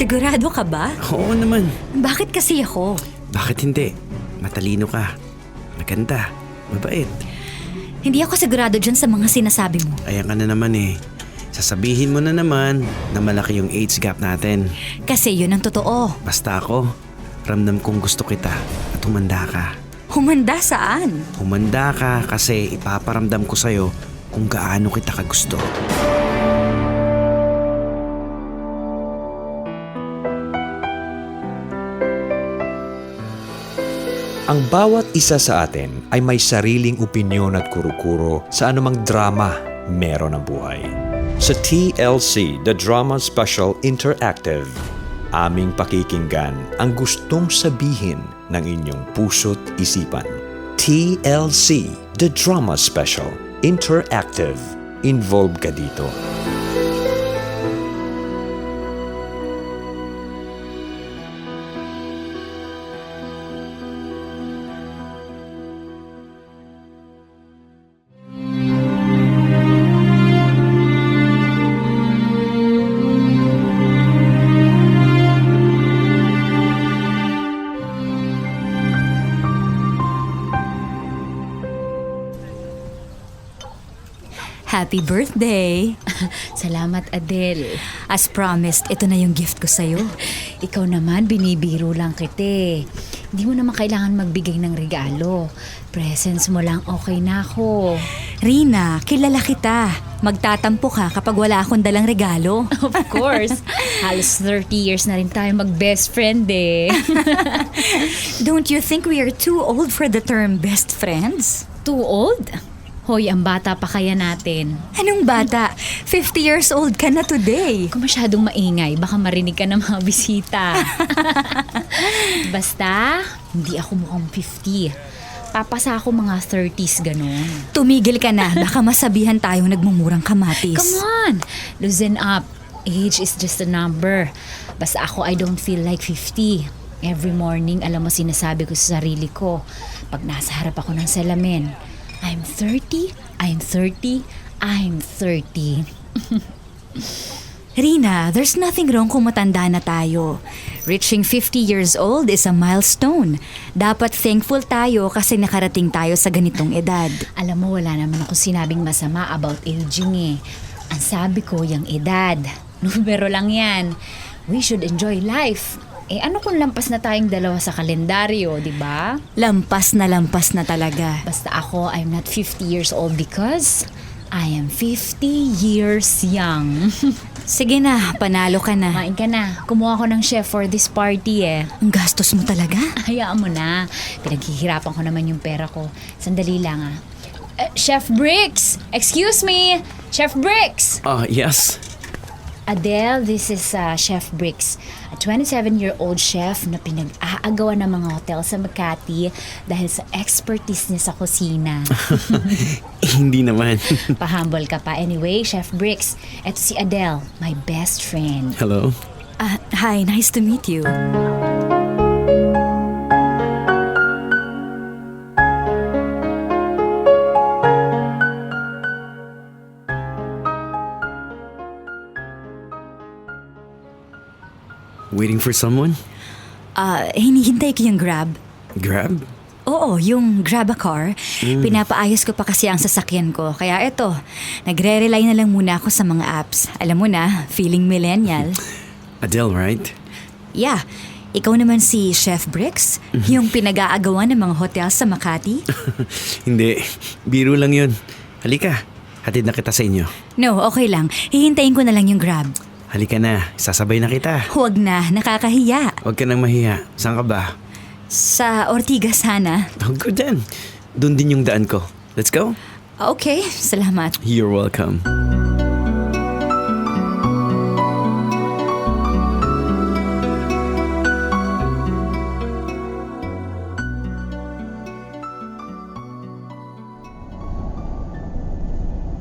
Sigurado ka ba? Oo naman. Bakit kasi ako? Bakit hindi? Matalino ka. Maganda. Mabait. Hindi ako sigurado dyan sa mga sinasabi mo. Ayan ka na naman eh. Sasabihin mo na naman na malaki yung age gap natin. Kasi yun ang totoo. Basta ako, ramdam kong gusto kita at humanda ka. Humanda saan? Humanda ka kasi ipaparamdam ko sa'yo kung gaano kita kagusto. Ang bawat isa sa atin ay may sariling opinyon at kuro-kuro sa anumang drama meron ang buhay. Sa TLC, The Drama Special Interactive, aming pakikinggan ang gustong sabihin ng inyong puso't isipan. TLC, The Drama Special Interactive. Involved ka dito. Happy birthday! Salamat, Adele. As promised, ito na yung gift ko sa'yo. Ikaw naman, binibiro lang kita. Hindi mo naman kailangan magbigay ng regalo. Presents mo lang, okay na ako. Rina, kilala kita. Magtatampo ka kapag wala akong dalang regalo. Of course. Halos 30 years na rin tayo mag-best friend eh. Don't you think we are too old for the term best friends? Too old? Hoy, ang bata pa kaya natin. Anong bata? 50 years old ka na today. Kung masyadong maingay, baka marinig ka ng mga bisita. Basta, hindi ako mukhang 50. Papasa ako mga 30s ganun. Tumigil ka na. Baka masabihan tayong nagmumurang kamatis. Come on! Loosen up. Age is just a number. Basta ako, I don't feel like 50. Every morning, alam mo sinasabi ko sa sarili ko, pag nasa harap ako ng salamin, I'm 30, I'm 30, I'm 30. Rina, there's nothing wrong kung matanda na tayo. Reaching 50 years old is a milestone. Dapat thankful tayo kasi nakarating tayo sa ganitong edad. Alam mo, wala naman ako sinabing masama about aging eh. Ang sabi ko, yung edad. Numero lang yan. We should enjoy life. Eh ano kung lampas na tayong dalawa sa kalendaryo, di ba? Lampas na talaga. Basta ako, I'm not 50 years old because I am 50 years young. Sige na, panalo ka na. Kumain ka na. Kumuha ko ng chef for this party eh. Ang gastos mo talaga? Hayaan mo na. Pinaghihirapan ko naman yung pera ko. Sandali lang ah. Chef Bricks! Excuse me! Chef Bricks! Yes. Adele, this is Chef Bricks, a 27-year-old chef na pinag-aagawa ng mga hotel sa Makati dahil sa expertise niya sa kusina. Hindi naman. Pahumble ka pa. Anyway, Chef Bricks, eto si Adele, my best friend. Hello? Hi, nice to meet you. Waiting for someone? Hinihintay ko yung Grab. Grab? Oo, yung Grab a Car. Pinapaayos ko pa kasi ang sasakyan ko. Kaya eto, nagre-rely na lang muna ako sa mga apps. Alam mo na, feeling millennial. Adele, right? Yeah, ikaw naman si Chef Bricks, yung pinag-aagawan ng mga hotel sa Makati. Hindi, biro lang yun. Halika, hatid na kita sa inyo. No, okay lang. Hihintayin ko na lang yung Grab. Halika na, sasabay na kita. Huwag na, nakakahiya. Huwag ka nang mahiya. Saan ka ba? Sa Ortigas sana. Oh, good then. Doon din yung daan ko. Let's go. Okay, salamat. You're welcome.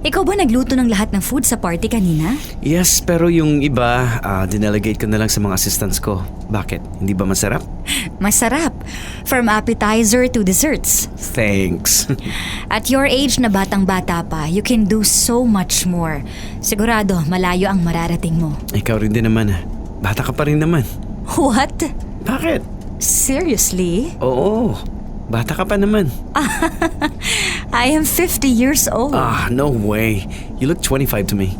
Ikaw ba nagluto ng lahat ng food sa party kanina? Yes, pero yung iba, dinelegate ko na lang sa mga assistants ko. Bakit? Hindi ba masarap? Masarap. From appetizer to desserts. Thanks. At your age na batang-bata pa, you can do so much more. Sigurado, malayo ang mararating mo. Ikaw rin din naman. Bata ka pa rin naman. What? Bakit? Seriously? Oo, bata ka pa naman. I am 50 years old. No way. You look 25 to me.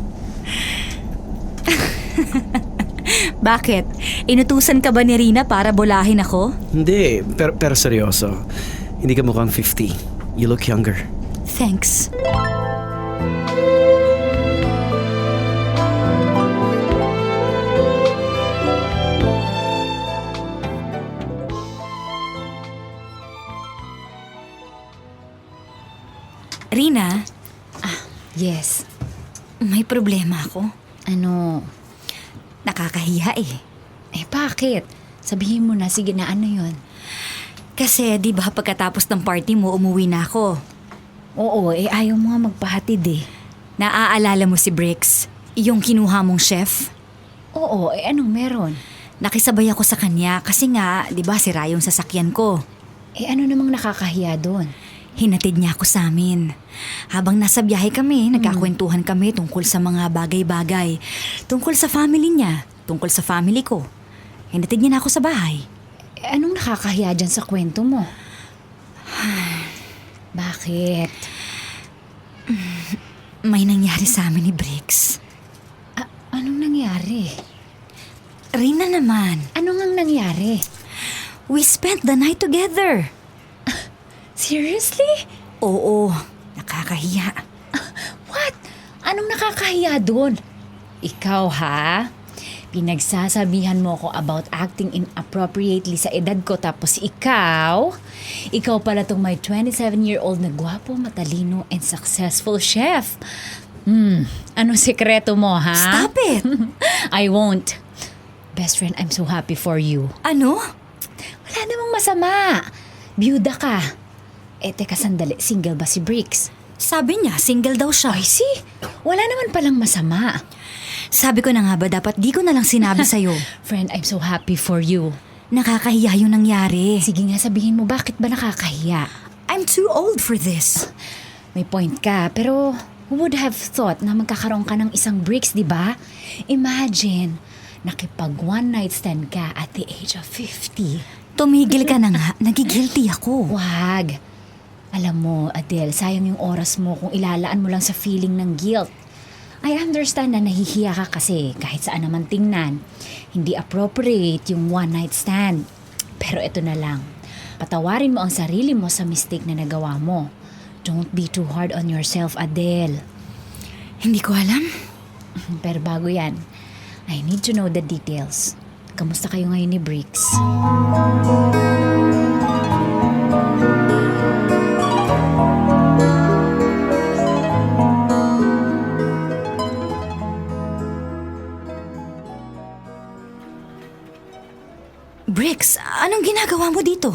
Bakit? Inutusan ka ba ni Rina para bolahin ako? Hindi, pero seryoso. Hindi ka mukhang 50. You look younger. Thanks. Rina, Yes. may problema ako. Ano? Nakakahiya eh. Bakit? Sabihin mo na, sige na, ano yun? Kasi di ba pagkatapos ng party mo, umuwi na ako. Oo, ayaw mo nga magpahatid eh. Naaalala mo si Bricks? Yung kinuha mong chef? Oo, anong meron? Nakisabay ako sa kanya kasi nga, di ba sira yung sasakyan ko. Ano namang nakakahiya doon? Hinatid niya ako sa amin. Habang nasa biyahe kami, nagkakwentuhan kami tungkol sa mga bagay-bagay. Tungkol sa family niya, tungkol sa family ko. Hinatid niya na ako sa bahay. Anong nakakahiya dyan sa kwento mo? Bakit? May nangyari sa amin ni Bricks. Anong nangyari? Rina naman, Ano ngang nangyari? we spent the night together. Seriously? Oo, nakakahiya. What? Anong nakakahiya doon? Ikaw ha? Pinagsasabihan mo ko about acting inappropriately sa edad ko tapos ikaw pala tong may 27-year-old na gwapo, matalino, and successful chef. Anong sekreto mo ha? Stop it! I won't. Best friend, I'm so happy for you. Ano? Wala namang masama. Byuda ka. Teka sandali, single ba si Bricks? Sabi niya, single daw siya. Ay, see? Wala naman palang masama. Sabi ko na nga ba dapat di ko na lang sinabi sa'yo. Friend, I'm so happy for you. Nakakahiya yung nangyari. Sige nga, sabihin mo, bakit ba nakakahiya? I'm too old for this. May point ka, pero who would have thought na magkakaroon ka ng isang Bricks, di ba? Imagine, nakipag one night stand ka at the age of 50. Tumigil ka na nga, nagigilty ako. Wag. Alam mo, Adele, sayang yung oras mo kung ilalaan mo lang sa feeling ng guilt. I understand na nahihiya ka kasi kahit saan naman tingnan. Hindi appropriate yung one night stand. Pero ito na lang. Patawarin mo ang sarili mo sa mistake na nagawa mo. Don't be too hard on yourself, Adele. Hindi ko alam. Pero bago yan, I need to know the details. Kamusta kayo ngayon ni Bricks? Bricks, anong ginagawa mo dito?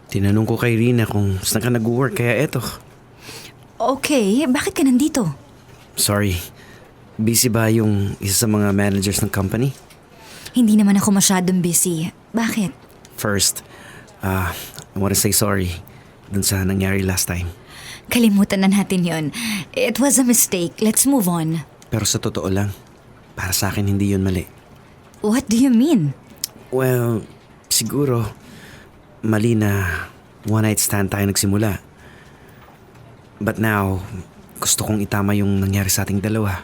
Tinanong ko kay Rina kung saan ka nag-work, kaya eto. Okay, bakit ka nandito? Sorry, busy ba yung isa sa mga managers ng company? Hindi naman ako masyadong busy. Bakit? First, I wanna say sorry dun sa nangyari last time. Kalimutan na natin yon. It was a mistake. Let's move on. Pero sa totoo lang, para sa akin hindi yun mali. What do you mean? Well, siguro, mali na one night stand tayo nagsimula. But now, gusto kong itama yung nangyari sa ating dalawa.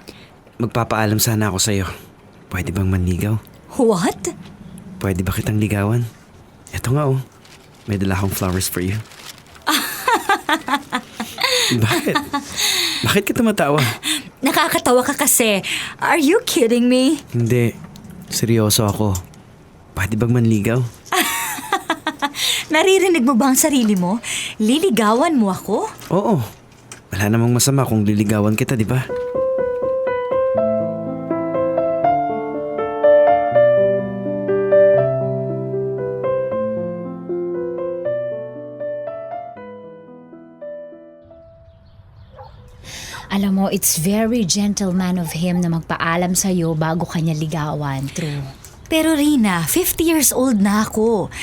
Magpapaalam sana ako sa'yo. Pwede bang manligaw? What? Pwede ba kitang ligawan? Eto nga may dala akong flowers for you. Bakit? Bakit ka tumatawa? Nakakatawa ka kasi. Are you kidding me? Hindi. Seryoso ako. Pwede bang manligaw? Naririnig mo ba ang sarili mo? Liligawan mo ako? Oo. Wala namang masama kung liligawan kita, di ba? Alam mo, it's very gentleman of him na magpaalam sa'yo bago kanya ligawan. True. Pero Rina, 50 years old na ako.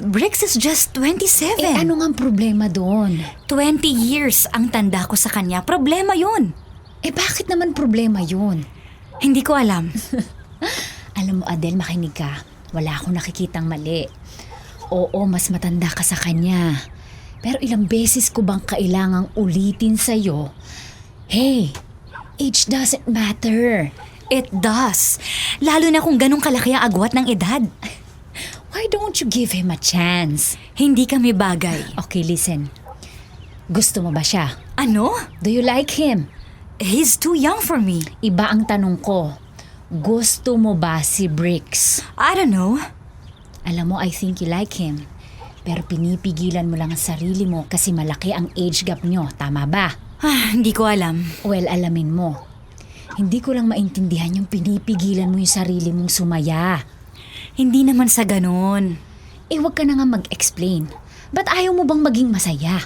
Bricks is just 27. Ano nga ang problema doon? 20 years ang tanda ko sa kanya. Problema yun. Bakit naman problema yun? Hindi ko alam. Alam mo, Adele, makinig ka. Wala akong nakikitang mali. Oo, mas matanda ka sa kanya. Pero ilang beses ko bang kailangang ulitin sa'yo? Hey, age doesn't matter. It does. Lalo na kung ganong kalaki ang agwat ng edad. Why don't you give him a chance? Hindi kami bagay. Okay, listen. Gusto mo ba siya? Ano? Do you like him? He's too young for me. Iba ang tanong ko. Gusto mo ba si Bricks? I don't know. Alam mo, I think you like him. Pero pinipigilan mo lang ang sarili mo kasi malaki ang age gap nyo. Tama ba? Hindi ko alam. Well, alamin mo. Hindi ko lang maintindihan yung pinipigilan mo yung sarili mong sumaya. Hindi naman sa ganon. Eh, wag ka na nga mag-explain. Ba't ayaw mo bang maging masaya?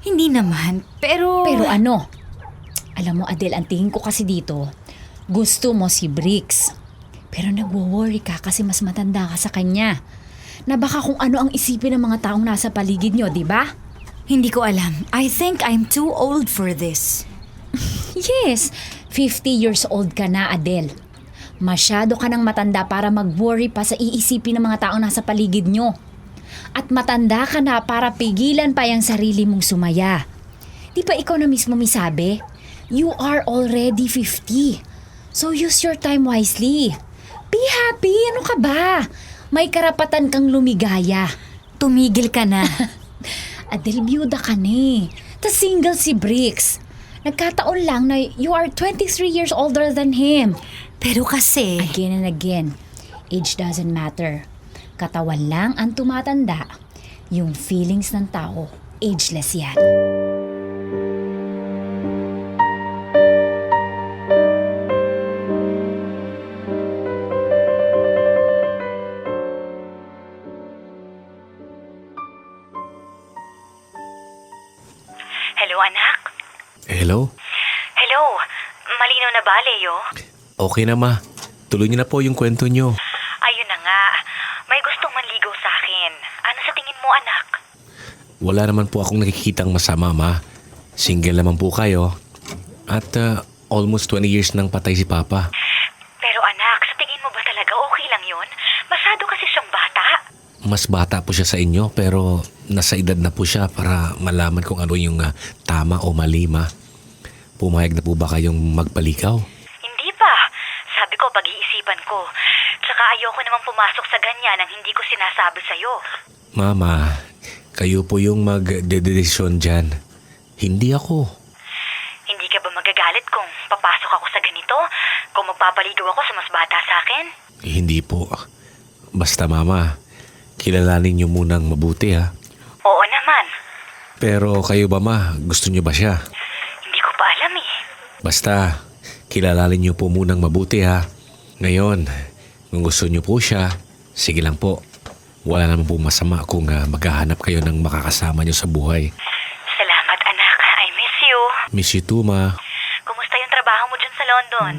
Hindi naman, pero... Pero ano? Alam mo, Adele, ang tingin ko kasi dito, gusto mo si Bricks. Pero nagwo-worry ka kasi mas matanda ka sa kanya. Na baka kung ano ang isipin ng mga taong nasa paligid nyo, di ba? Hindi ko alam. I think I'm too old for this. Yes, 50 years old ka na, Adele. Masyado ka nang matanda para mag-worry pa sa iisipin ng mga taong nasa paligid nyo. At matanda ka na para pigilan pa yung sarili mong sumaya. Di ba ikaw na mismo may sabi? You are already 50. So use your time wisely. Be happy, ano ka ba? May karapatan kang lumigaya. Tumigil ka na. Adele, byuda ka na eh. Tas single si Bricks. Nagkataon lang na you are 23 years older than him. Pero kasi... Again and again, age doesn't matter. Katawan lang ang tumatanda. Yung feelings ng tao, ageless yan. Hello, anak? Hello? Hello. Malinaw na ba, Leo? Okay na ma. Tuloy niyo na po yung kwento niyo. Ayun na nga. May gustong manligaw sa akin. Ano sa tingin mo, anak? Wala naman po akong nakikitang masama, ma. Single naman po kayo. At almost 20 years nang patay si Papa. Pero anak, sa tingin mo ba talaga okay lang yun? Masyado kasi siyang bata. Mas bata po siya sa inyo pero nasa edad na po siya para malaman kung ano yung tama o mali, ma. Pumayag na po ba kayong magpalikaw? Hindi pa. Sabi ko, pag-iisipan ko. Tsaka ayoko namang pumasok sa ganyan ang hindi ko sinasabi sa'yo. Mama, kayo po yung magdedesisyon dyan. Hindi ako. Hindi ka ba magagalit kung papasok ako sa ganito? Kung magpapaligaw ako sa mas bata sa akin? Hindi po. Basta mama, kilalanin niyo munang mabuti ha. Oo naman. Pero kayo ba ma, gusto niyo ba siya? Hindi ko pa alam eh. Basta, kilalanin niyo po munang mabuti ha. Ngayon, kung gusto niyo po siya, sige lang po. Wala naman po masama kung maghahanap kayo ng makakasama niyo sa buhay. Salamat anak. I miss you. Miss you too, ma. Kumusta yung trabaho mo dyan sa London?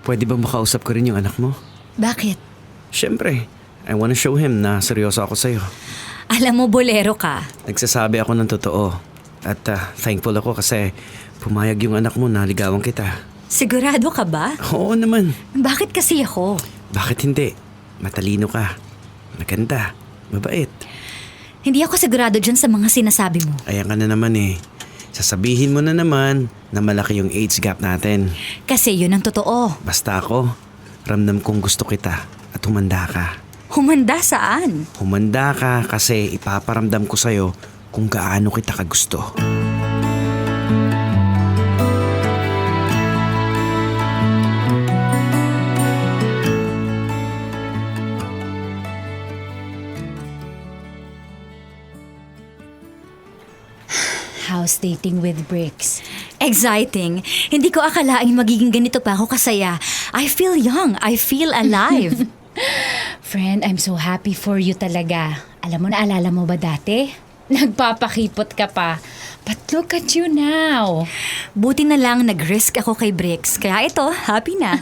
Pwede bang makausap ko rin yung anak mo? Bakit? Siyempre, I wanna show him na seryoso ako sa'yo. Alam mo, bolero ka. Nagsasabi ako ng totoo. At thankful ako kasi pumayag yung anak mo na ligawan kita. Sigurado ka ba? Oo naman. Bakit kasi ako? Bakit hindi? Matalino ka. Maganda. Mabait. Hindi ako sigurado dyan sa mga sinasabi mo. Ayan ka na naman eh. Sasabihin mo na naman na malaki yung age gap natin. Kasi yun ang totoo. Basta ako, ramdam kong gusto kita at humanda ka. Humanda saan? Humanda ka kasi ipaparamdam ko sa'yo kung gaano kita kagusto. How's dating with Bricks? Exciting. Hindi ko akalaing magiging ganito pa ako kasaya. I feel young. I feel alive. Friend, I'm so happy for you talaga. Alam mo, naalala mo ba dati? Nagpapakipot ka pa. But look at you now. Buti na lang nag-risk ako kay Bricks. Kaya ito, happy na.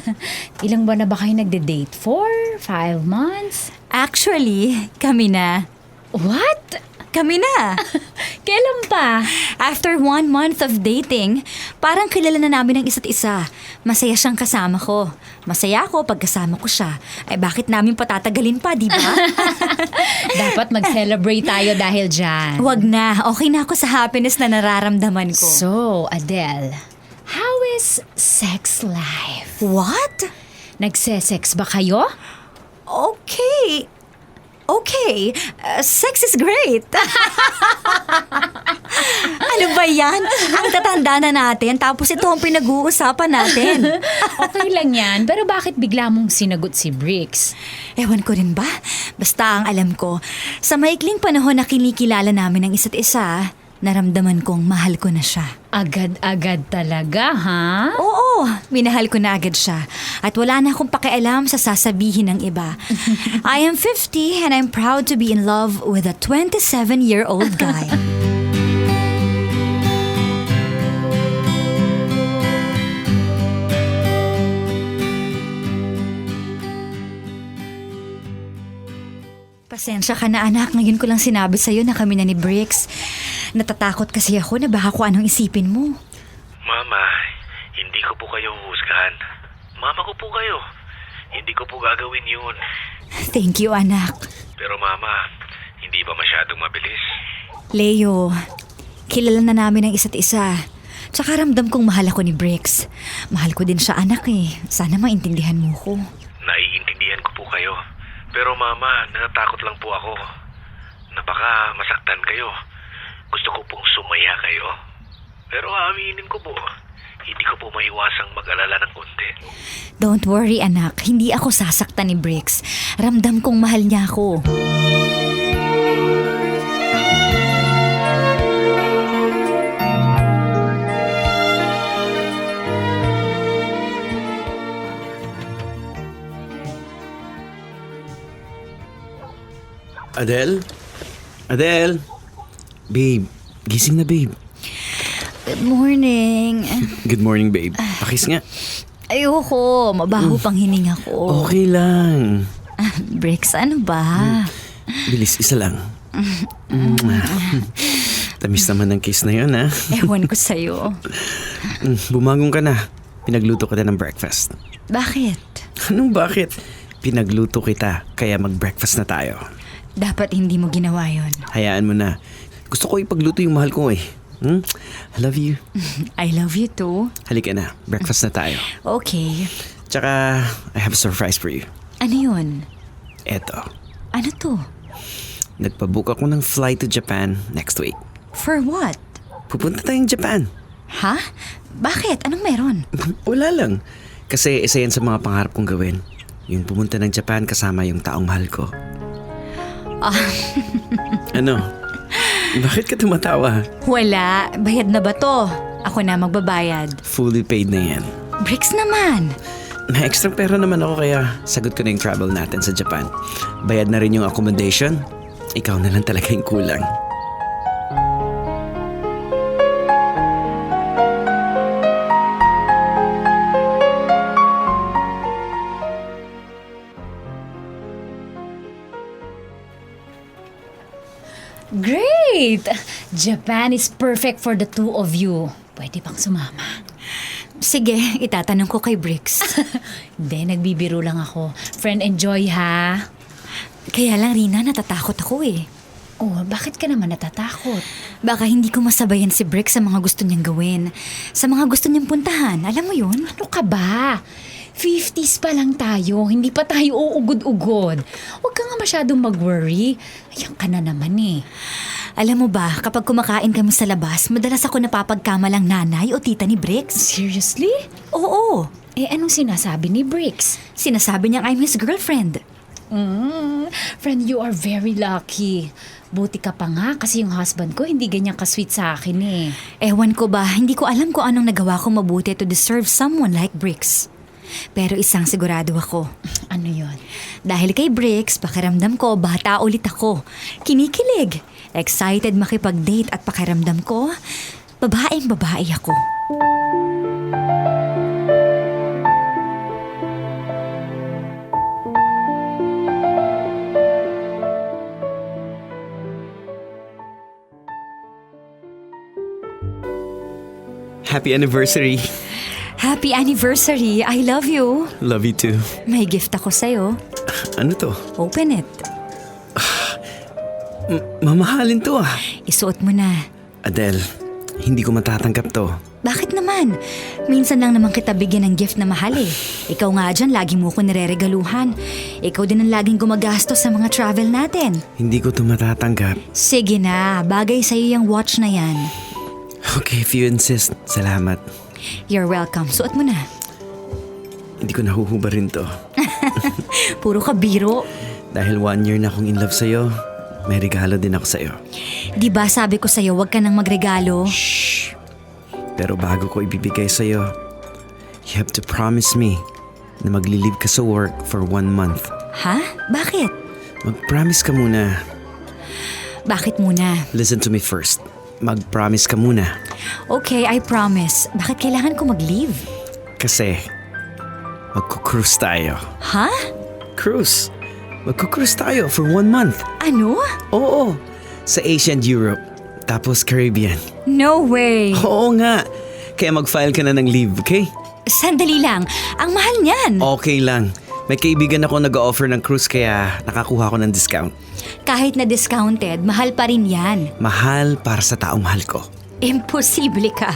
Ilang buwan na ba kayo nagde-date? 4? 5 months? Actually, kami na. What? Kami na. Kailan pa? After 1 month of dating, parang kilala na namin ang isa't isa. Masaya siyang kasama ko. Masaya ako pag kasama ko siya. Ay bakit namin patatagalin pa, di ba? Dapat mag-celebrate tayo dahil dyan. Wag na. Okay na ako sa happiness na nararamdaman ko. So, Adele, how is sex life? What? Nagse-sex ba kayo? Okay. Okay. Sex is great. Ano ba yan? Ang tatanda na natin, tapos ito ang pinag-uusapan natin. Okay lang yan, pero bakit bigla mong sinagot si Bricks? Ewan ko rin ba? Basta ang alam ko, sa maikling panahon na kinikilala namin ang isa't isa, naramdaman kong mahal ko na siya. Agad-agad talaga, ha? Oo, minahal ko na agad siya. At wala na akong pakialam sa sasabihin ng iba. I am 50 and I'm proud to be in love with a 27-year-old guy. Pasensya ka na anak, ngayon ko lang sinabi sa'yo na kami na ni Bricks. Natatakot kasi ako na baka kung anong isipin mo. Mama, hindi ko po kayo huhusgahan. Mama ko po kayo. Hindi ko po gagawin yun. Thank you anak. Pero mama, hindi ba masyadong mabilis? Leo, kilala na namin ang isa't isa. Tsaka ramdam kong mahal ako ni Bricks. Mahal ko din siya anak eh. Sana maintindihan mo ko. Naiintindihan ko po kayo. Pero mama, natatakot lang po ako. Na baka masaktan kayo. Gusto ko pong sumaya kayo. Pero aaminin ko po, hindi ko po maiwasang mag-alala ng konti. Don't worry anak, hindi ako sasaktan ni Bricks. Ramdam kong mahal niya ako. Adele? Adele? Babe, gising na babe. Good morning. Good morning babe. Pakis nga. Ayoko, mabaho pang hininga ko. Okay lang. Bricks, ano ba? Bilis, isa lang. Tamis naman ng kiss na yun ha. Ewan ko sa'yo. Bumangon ka na. Pinagluto kita ng breakfast. Bakit? Anong bakit? Pinagluto kita, kaya mag-breakfast na tayo. Dapat hindi mo ginawa yon. Hayaan mo na. Gusto ko ipagluto yung mahal ko eh. I love you. I love you too. Halika na, breakfast na tayo. Okay. Tsaka, I have a surprise for you. Ano yun? Eto, Ano to? nagpabook ako ng flight to Japan next week. For what? Pupunta tayong Japan. Ha? Bakit? Anong meron? Wala lang. Kasi isa yan sa mga pangarap kong gawin. Yung pumunta ng Japan kasama yung taong mahal ko. Ano? Bakit ka tumatawa? Wala. Bayad na ba to? Ako na magbabayad. Fully paid na yan. Bricks naman. May extra pera naman ako kaya sagot ko na yung travel natin sa Japan. Bayad na rin yung accommodation. Ikaw na lang talaga yung kulang. Great! Japan is perfect for the two of you. Pwede bang sumama? Sige, itatanong ko kay Bricks. Hindi, nagbibiro lang ako. Friend, enjoy ha. Kaya lang, Rina, natatakot ako eh. Oh, bakit ka naman natatakot? Baka hindi ko masabayan si Bricks sa mga gusto niyang gawin. Sa mga gusto niyang puntahan. Alam mo yun? Ano ka ba? 50s pa lang tayo, hindi pa tayo uugod-ugod. Huwag ka nga masyadong mag-worry. Ayan ka na naman eh. Alam mo ba, kapag kumakain kami sa labas, madalas ako napapagkamalang nanay o tita ni Bricks. Seriously? Oo. Eh, anong sinasabi ni Bricks? Sinasabi niyang I'm his girlfriend. Friend, you are very lucky. Buti ka pa nga kasi yung husband ko hindi ganyan ka-sweet sa akin eh. Ewan ko ba, hindi ko alam kung anong nagawa ko mabuti to deserve someone like Bricks. Pero isang sigurado ako. Ano yon? Dahil kay Bricks, pakiramdam ko, bata ulit ako. Kinikilig. Excited makipag-date at pakiramdam ko, babaeng babae ako. Happy anniversary. Happy anniversary! I love you! Love you too. May gift ako sa'yo. Ano to? Open it. Mamahalin to ah. Isuot mo na. Adele, hindi ko matatanggap to. Bakit naman? Minsan lang naman kita bigyan ng gift na mahal eh. Ikaw nga dyan, lagi mo ko nireregaluhan. Ikaw din ang laging gumagastos sa mga travel natin. Hindi ko to matatanggap. Sige na, bagay sa'yo yung watch na yan. Okay, if you insist, salamat. You're welcome. Suot mo na. Hindi ko nahuhubarin to. Puro ka biro. Dahil 1 year na akong in love sa'yo, may regalo din ako sa'yo. Di ba sabi ko sa'yo, wag ka nang magregalo? Pero bago ko ibibigay sa'yo, you have to promise me na magli-leave ka sa work for 1 month. Ha? Bakit? Mag-promise ka muna. Bakit muna? Listen to me first. Mag-promise ka muna. Okay, I promise. Bakit kailangan ko mag-leave? Kasi, magkukruse tayo. Ha? Cruise? Magkukruse tayo for 1 month. Ano? Oo, sa Asia and Europe. Tapos Caribbean. No way! Oo nga. Kaya mag-file ka na ng leave, okay? Sandali lang. Ang mahal niyan. Okay lang. May kaibigan ako nag-offer ng cruise kaya nakakuha ko ng discount. Kahit na discounted, mahal pa rin yan. Mahal para sa taong mahal ko. Imposible ka.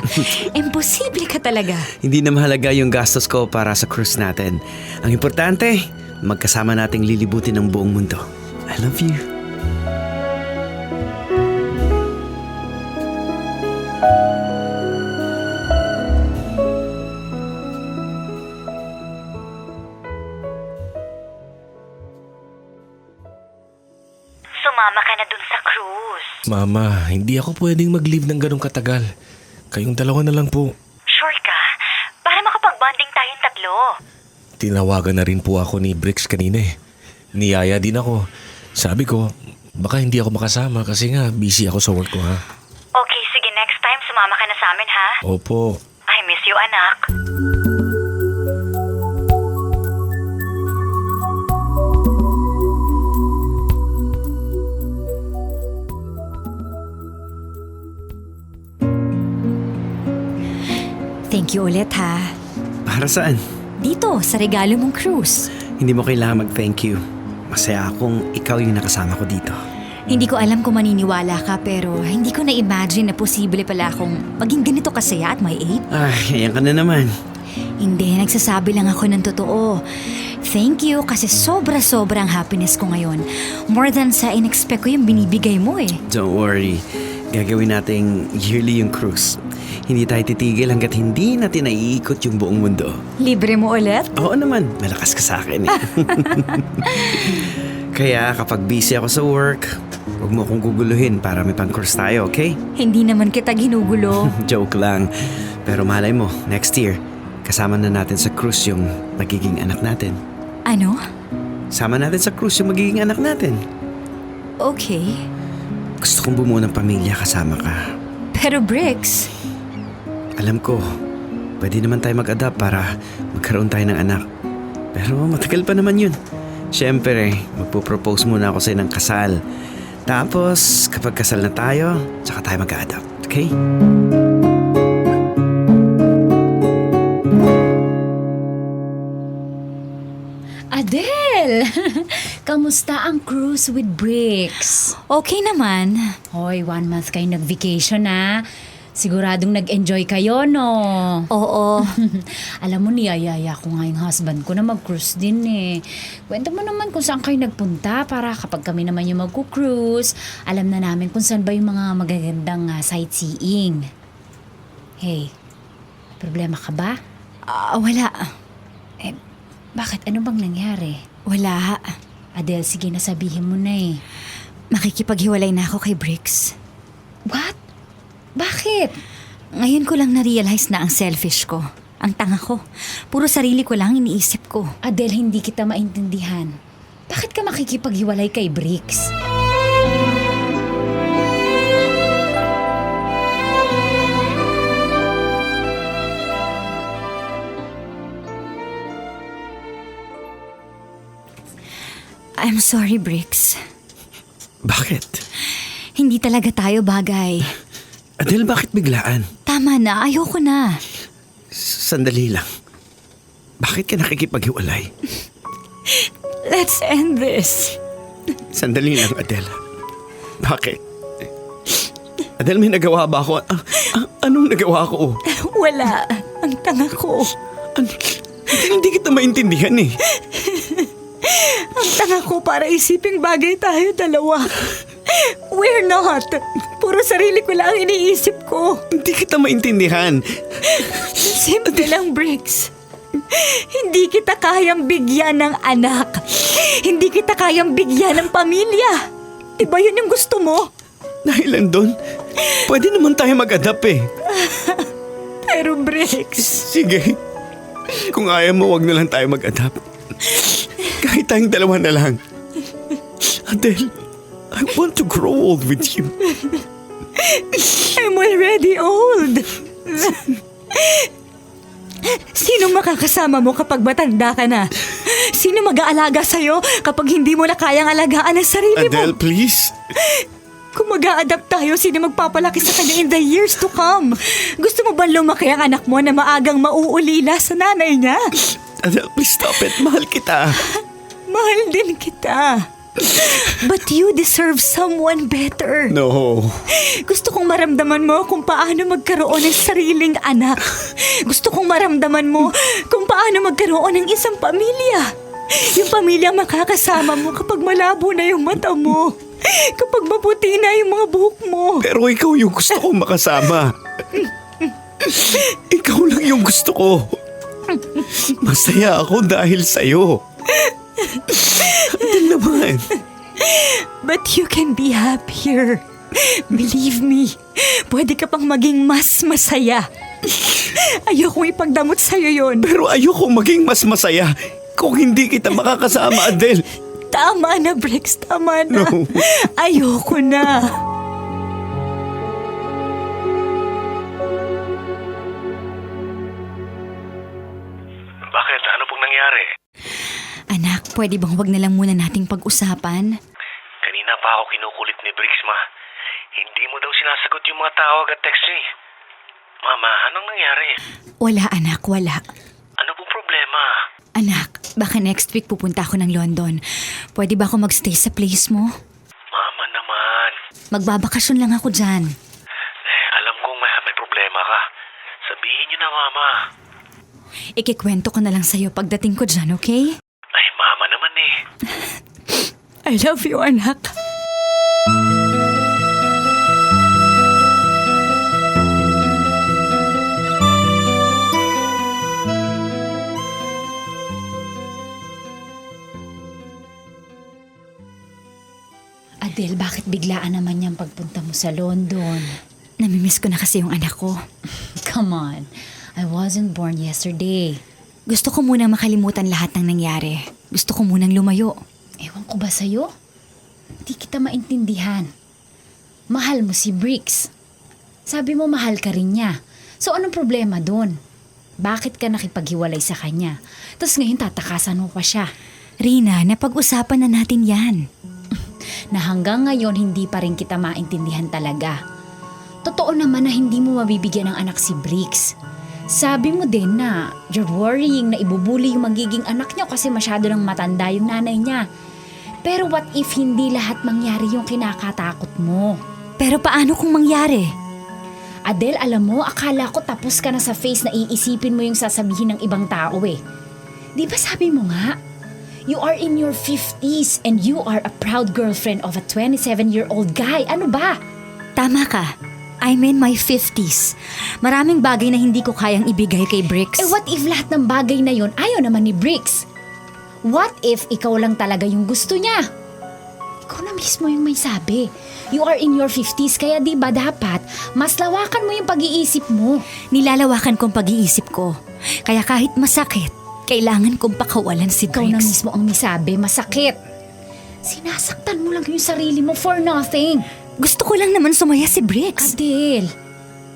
Imposible ka talaga. Hindi na mahalaga yung gastos ko para sa cruise natin. Ang importante, magkasama nating lilibutin ang buong mundo. I love you. Sumama ka na dun sa cruise. Mama, hindi ako pwedeng mag-leave ng ganong katagal. Kayong dalawa na lang po. Sure ka? Para makapag-bonding tayong tatlo. Tinawagan na rin po ako ni Bricks kanina eh. Niyaya din ako. Sabi ko, baka hindi ako makasama kasi nga busy ako sa work ko ha. Okay, sige, next time sumama ka na sa amin ha. Opo. I miss you, anak. Thank you ulit ha. Para saan? Dito, sa regalo mong cruise. Hindi mo kailangan mag-thank you. Masaya akong ikaw yung nakasama ko dito. Hindi ko alam kung maniniwala ka pero hindi ko na-imagine na posible pala akong maging ganito kasaya at my age. Ay, ayan ka na naman. Hindi, nagsasabi lang ako ng totoo. Thank you kasi sobra-sobra ang happiness ko ngayon. More than sa in-expect ko yung binibigay mo eh. Don't worry. Gagawin nating yearly yung cruise. Hindi tayo titigil hanggat hindi natin naiikot yung buong mundo. Libre mo ulit? Oo naman, malakas ka sa akin eh. Kaya kapag busy ako sa work, huwag mo akong guguluhin para may pang-cruise tayo, okay? Hindi naman kita ginugulo. Joke lang. Pero malay mo, next year, kasama na natin sa cruise yung magiging anak natin. Ano? Sama natin sa cruise yung magiging anak natin. Okay. Gusto kong bumuo ng pamilya kasama ka. Pero Bricks, Alam ko, pwede naman tayo mag-adapt para magkaroon tayo ng anak. Pero matagal pa naman yun. Siyempre, magpo-propose muna ako sa'yo ng kasal. Tapos, kapag kasal na tayo, tsaka tayo mag-adapt, okay? Adele! Kamusta ang cruise with Bricks? okay naman. Hoy, 1 month kayo nag-vacation ha. Siguradong nag-enjoy kayo, no? Oo. Alam mo, niyayaya ko nga yung husband ko na mag-cruise din eh. Kwento mo naman kung saan kayo nagpunta para kapag kami naman yung mag-cruise, alam na namin kung saan ba yung mga magagandang sightseeing. Hey, problema ka ba? Wala. Bakit? Ano bang nangyari? Wala. Adele, sige na sabihin mo na eh. Makikipaghiwalay na ako kay Bricks. What? Bakit? Ngayon ko lang na-realize na ang selfish ko. Ang tanga ko. Puro sarili ko lang iniisip ko. Adele, hindi kita maintindihan. Bakit ka makikipaghiwalay kay Bricks? I'm sorry, Bricks. Bakit? Hindi talaga tayo bagay. Adele, bakit biglaan? Tama na, ayoko na. Sandali lang. Bakit ka nakikipaghiwalay? Let's end this. Sandali lang, Adele. Bakit? Adele, may nagawa ba ako? Anong nagawa ko? Wala. Ang tanga ko. Hindi kita maintindihan eh. Ang tanga ko para isiping bagay tayo dalawa. We're not. Puro sarili ko lang iniisip ko. Hindi kita maintindihan. Simple lang, Briggs. Hindi kita kayang bigyan ng anak. Hindi kita kayang bigyan ng pamilya. Diba yun yung gusto mo? Dahil doon, pwede naman tayo mag-adapt eh. Pero Briggs, Sige. Kung ayaw mo, wag na lang tayo mag-adapt. Kahit tayong dalawa na lang. Adele, I want to grow old with you. I'm already old. Sino makakasama mo kapag matanda ka na? Sino mag-aalaga sa'yo kapag hindi mo na kayang alagaan ang sarili mo? Adele, please. Kung mag-a-adapt tayo, sino magpapalaki sa kanya in the years to come? Gusto mo ba lumaki ang anak mo na maagang mauulila sa nanay niya? Adele, please stop it. Mahal kita. Mahal din kita. But you deserve someone better. No. Gusto kong maramdaman mo kung paano magkaroon ng sariling anak. Gusto kong maramdaman mo kung paano magkaroon ng isang pamilya. Yung pamilya makakasama mo kapag malabo na yung mata mo. Kapag maputi na yung mga buhok mo. Pero ikaw yung gusto kong makasama. Ikaw lang yung gusto ko. Masaya ako dahil sa'yo. Adele naman. But you can be happier. Believe me, pwede ka pang maging mas masaya. Ayokong ipagdamot sa'yo yon. Pero ayoko maging mas masaya kung hindi kita makakasama, Adele. Tama na, Briggs. Tama na. No. Ayoko na. Bakit? Ano pong nangyari? Anak, pwede bang wag na lang muna nating pag-usapan? Kanina pa ako kinukulit ni Briggs, ma. Hindi mo daw sinasagot yung mga tawag at text niya. Mama, anong nangyari? Wala, anak. Wala. Ano pong problema? Anak, baka next week pupunta ako ng London. Pwede ba ako magstay sa place mo? Mama naman. Magbabakasyon lang ako dyan. Alam kong may problema ka. Sabihin niyo na, Mama. Ikikwento ko na lang sa'yo pagdating ko dyan, okay? Ay, Mama naman eh. I love you, anak. Adele, bakit biglaan naman yung pagpunta mo sa London? Namimiss ko na kasi yung anak ko. Come on, I wasn't born yesterday. Gusto ko munang makalimutan lahat ng nangyari. Gusto ko munang lumayo. Ewan ko ba sa'yo? Hindi kita maintindihan. Mahal mo si Briggs. Sabi mo mahal ka rin niya. So anong problema doon? Bakit ka nakipaghiwalay sa kanya? Tapos ngayon tatakasan mo pa siya. Rina, napag-usapan na natin yan. Na hanggang ngayon hindi pa rin kita maintindihan talaga. Totoo naman na hindi mo mabibigyan ng anak si Briggs. Sabi mo din na you're worrying na ibubuli yung magiging anak niya kasi masyado nang matanda yung nanay niya. Pero what if hindi lahat mangyari yung kinakatakot mo? Pero paano kung mangyari? Adele, alam mo, akala ko tapos ka na sa face na iisipin mo yung sasabihin ng ibang tao eh. Di ba sabi mo nga? You are in your 50s and you are a proud girlfriend of a 27-year-old guy. Ano ba? Tama ka. I'm in my 50s. Maraming bagay na hindi ko kayang ibigay kay Briggs. Eh what if lahat ng bagay na yon ayaw naman ni Briggs? What if ikaw lang talaga yung gusto niya? Ikaw na mismo yung may sabi. You are in your 50s kaya di ba dapat mas lawakan mo yung pag-iisip mo? Nilalawakan kong pag-iisip ko. Kaya kahit masakit, kailangan kong pakawalan si Ikaw na Briggs. mismo ang may sabi, masakit. Sinasaktan mo lang yung sarili mo for nothing. Gusto ko lang naman sumaya si Briggs. Adele,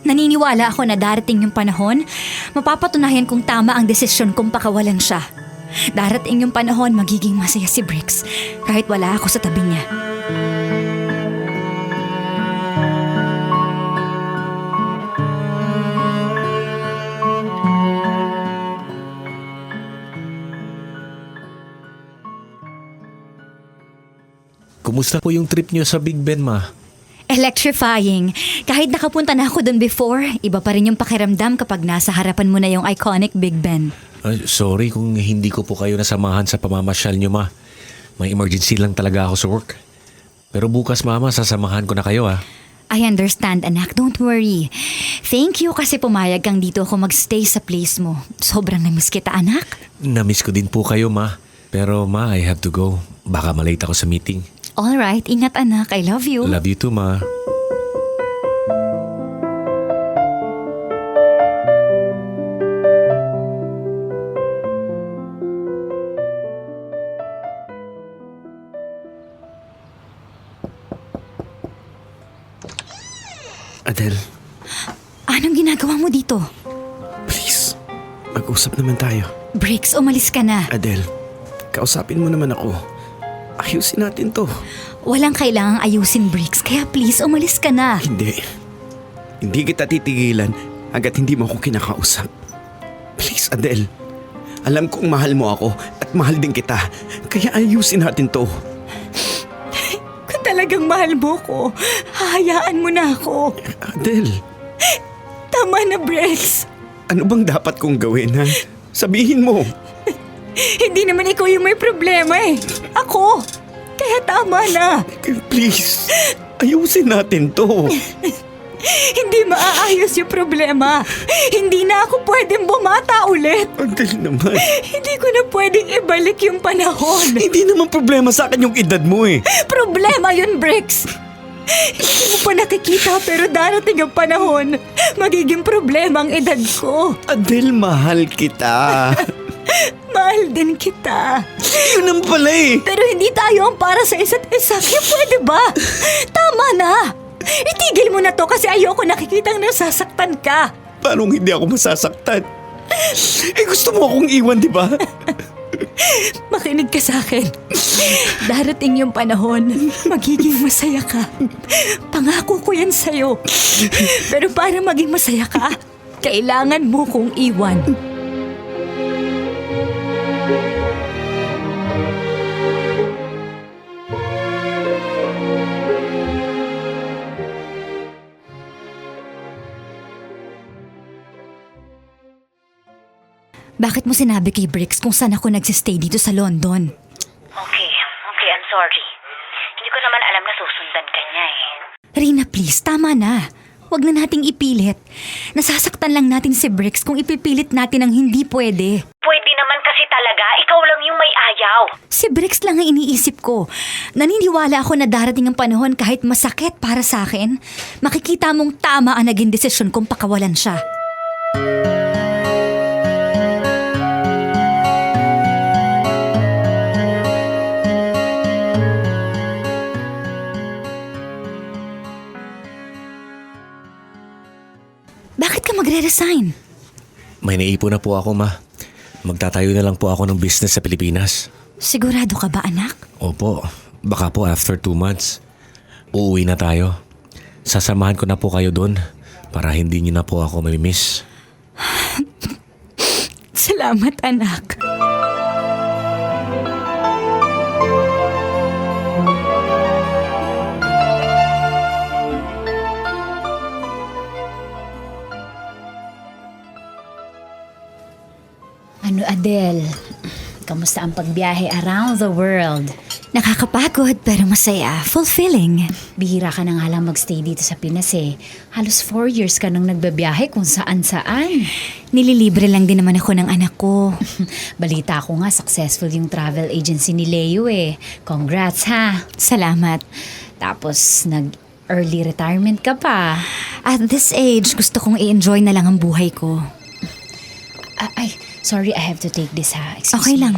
Naniniwala ako na darating yung panahon, mapapatunayan kong tama ang desisyon kong pakawalan siya. Darating yung panahon, magiging masaya si Briggs kahit wala ako sa tabi niya. Kumusta po yung trip niyo sa Big Ben, Ma? Electrifying. Kahit nakapunta na ako doon before, iba pa rin yung pakiramdam kapag nasa harapan mo na yung iconic Big Ben. Sorry kung hindi ko po kayo nasamahan sa pamamasyal niyo, Ma. May emergency lang talaga ako sa work. Pero bukas, Mama, sasamahan ko na kayo, ha? I understand, anak. Don't worry. Thank you kasi pumayag kang dito ako magstay sa place mo. Sobrang namiss kita, anak. Namiss ko din po kayo, Ma. Pero, Ma, I have to go. Baka malate ako sa meeting. Alright, ingat anak. I love you. Love you too, Ma. Adele, Anong ginagawa mo dito? please. Mag-usap naman tayo. Briggs, umalis ka na. Adele, kausapin mo naman ako. Ayusin natin to. Walang kailangang ayusin, Briggs. Kaya please, umalis ka na. Hindi. Hindi kita titigilan hanggat hindi mo ako kinakausap. Please, Adele. Alam kong mahal mo ako at mahal din kita. Kaya ayusin natin to. Kung talagang mahal mo ko, hahayaan mo na ako. Adele, Tama na, Briggs. ano bang dapat kong gawin, ha? Sabihin mo. Hindi naman ikaw yung may problema eh. Ako. Kaya tama na. Please, ayusin natin to. Hindi maaayos yung problema. Hindi na ako pwedeng bumata ulit. Adele naman. Hindi ko na pwedeng ibalik yung panahon. Hindi naman problema sa akin yung edad mo eh. Problema yun, Briggs. Hindi mo pa nakikita pero darating ang panahon. Magiging problema ang edad ko. Adele, mahal kita. Mahal din kita. Yun ang pala eh. Pero hindi tayo ang para sa isa't isa. Kaya pwede ba? Tama na. Itigil mo na to kasi ayoko nakikitang nasasaktan ka. Paano hindi ako masasaktan? Eh gusto mo akong iwan, di ba? Makinig ka sa akin. Darating yung panahon, magiging masaya ka. Pangako ko yan sa'yo. Pero para maging masaya ka, kailangan mo kong iwan. Bakit mo sinabi kay Briggs kung saan ako nagsistay dito sa London? Okay, I'm sorry. Hindi ko naman alam na susundan ka niya eh. Rina, please, tama na. Huwag na nating ipilit. Nasasaktan lang natin si Briggs kung ipipilit natin ang hindi pwede. Pwede naman kasi talaga, ikaw lang yung may ayaw. Si Briggs lang ang iniisip ko. Naniniwala ako na darating ang panahon kahit masakit para sa akin. Makikita mong tama ang naging desisyon kong pakawalan siya. Bakit ka magre-resign? May naipon na po ako, Ma. Magtatayo na lang po ako ng business sa Pilipinas. Sigurado ka ba, anak? Opo, baka po after 2 months. Uuwi na tayo. Sasamahan ko na po kayo doon para hindi niyo na po ako mamimiss. Salamat, anak. Ano, Adele? Kamusta ang pagbiyahe around the world? Nakakapagod pero masaya. Fulfilling. Bihira ka na nga lang magstay dito sa Pinas eh. Halos 4 years ka nang nagbabiyahe kung saan-saan. Nililibre lang din naman ako ng anak ko. Balita ko nga successful yung travel agency ni Leo eh. Congrats ha. Salamat. Tapos nag-early retirement ka pa. At this age, gusto kong i-enjoy na lang ang buhay ko. Ay, sorry, I have to take this ha. Excuse Okay me. lang.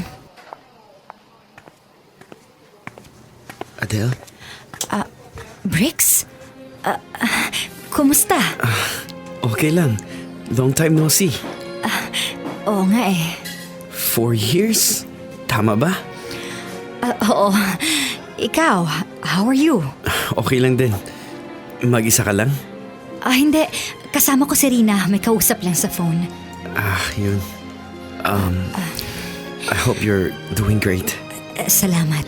Adele, Briggs? Kumusta? okay lang. Long time no see. Oo nga eh. 4 years? Tama ba? Oo. Ikaw, how are you? Okay lang din. Mag-isa ka lang? Hindi. Kasama ko si Rina. May kausap lang sa phone. Yun. I hope you're doing great. Salamat.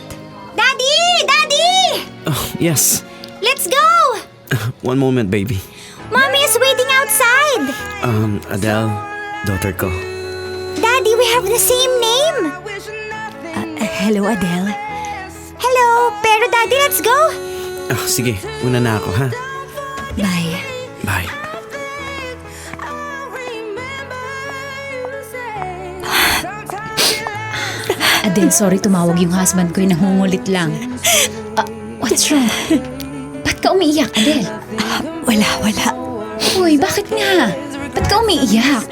Daddy! Daddy! Oh, yes. Let's go! One moment, baby. Mommy is waiting outside. Adele, daughter ko. Daddy, we have the same name. Hello, Adele. Hello, pero Daddy, let's go. Sige, una na ako, ha? Bye. Bye. Adele, sorry tumawag yung husband ko, nangungulit lang. What's wrong? Ba't ka umiiyak, Adele? Wala. Uy, bakit nga? Ba't ka umiiyak?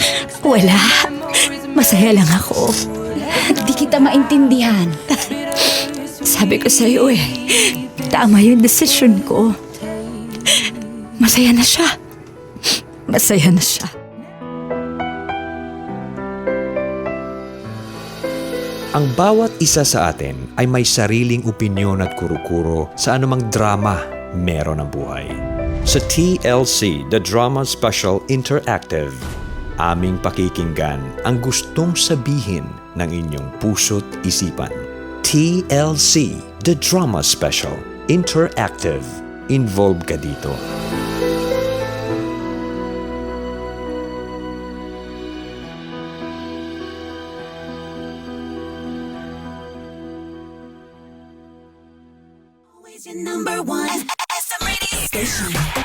Wala. Masaya lang ako. Di kita maintindihan. Sabi ko sa'yo tama yung desisyon ko. Masaya na siya. Ang bawat isa sa atin ay may sariling opinyon at kuro-kuro sa anumang drama meron ang buhay. Sa TLC, The Drama Special Interactive, aming pakikinggan ang gustong sabihin ng inyong puso't isipan. TLC, The Drama Special Interactive. Involved ka dito. Always your number one SM radio station.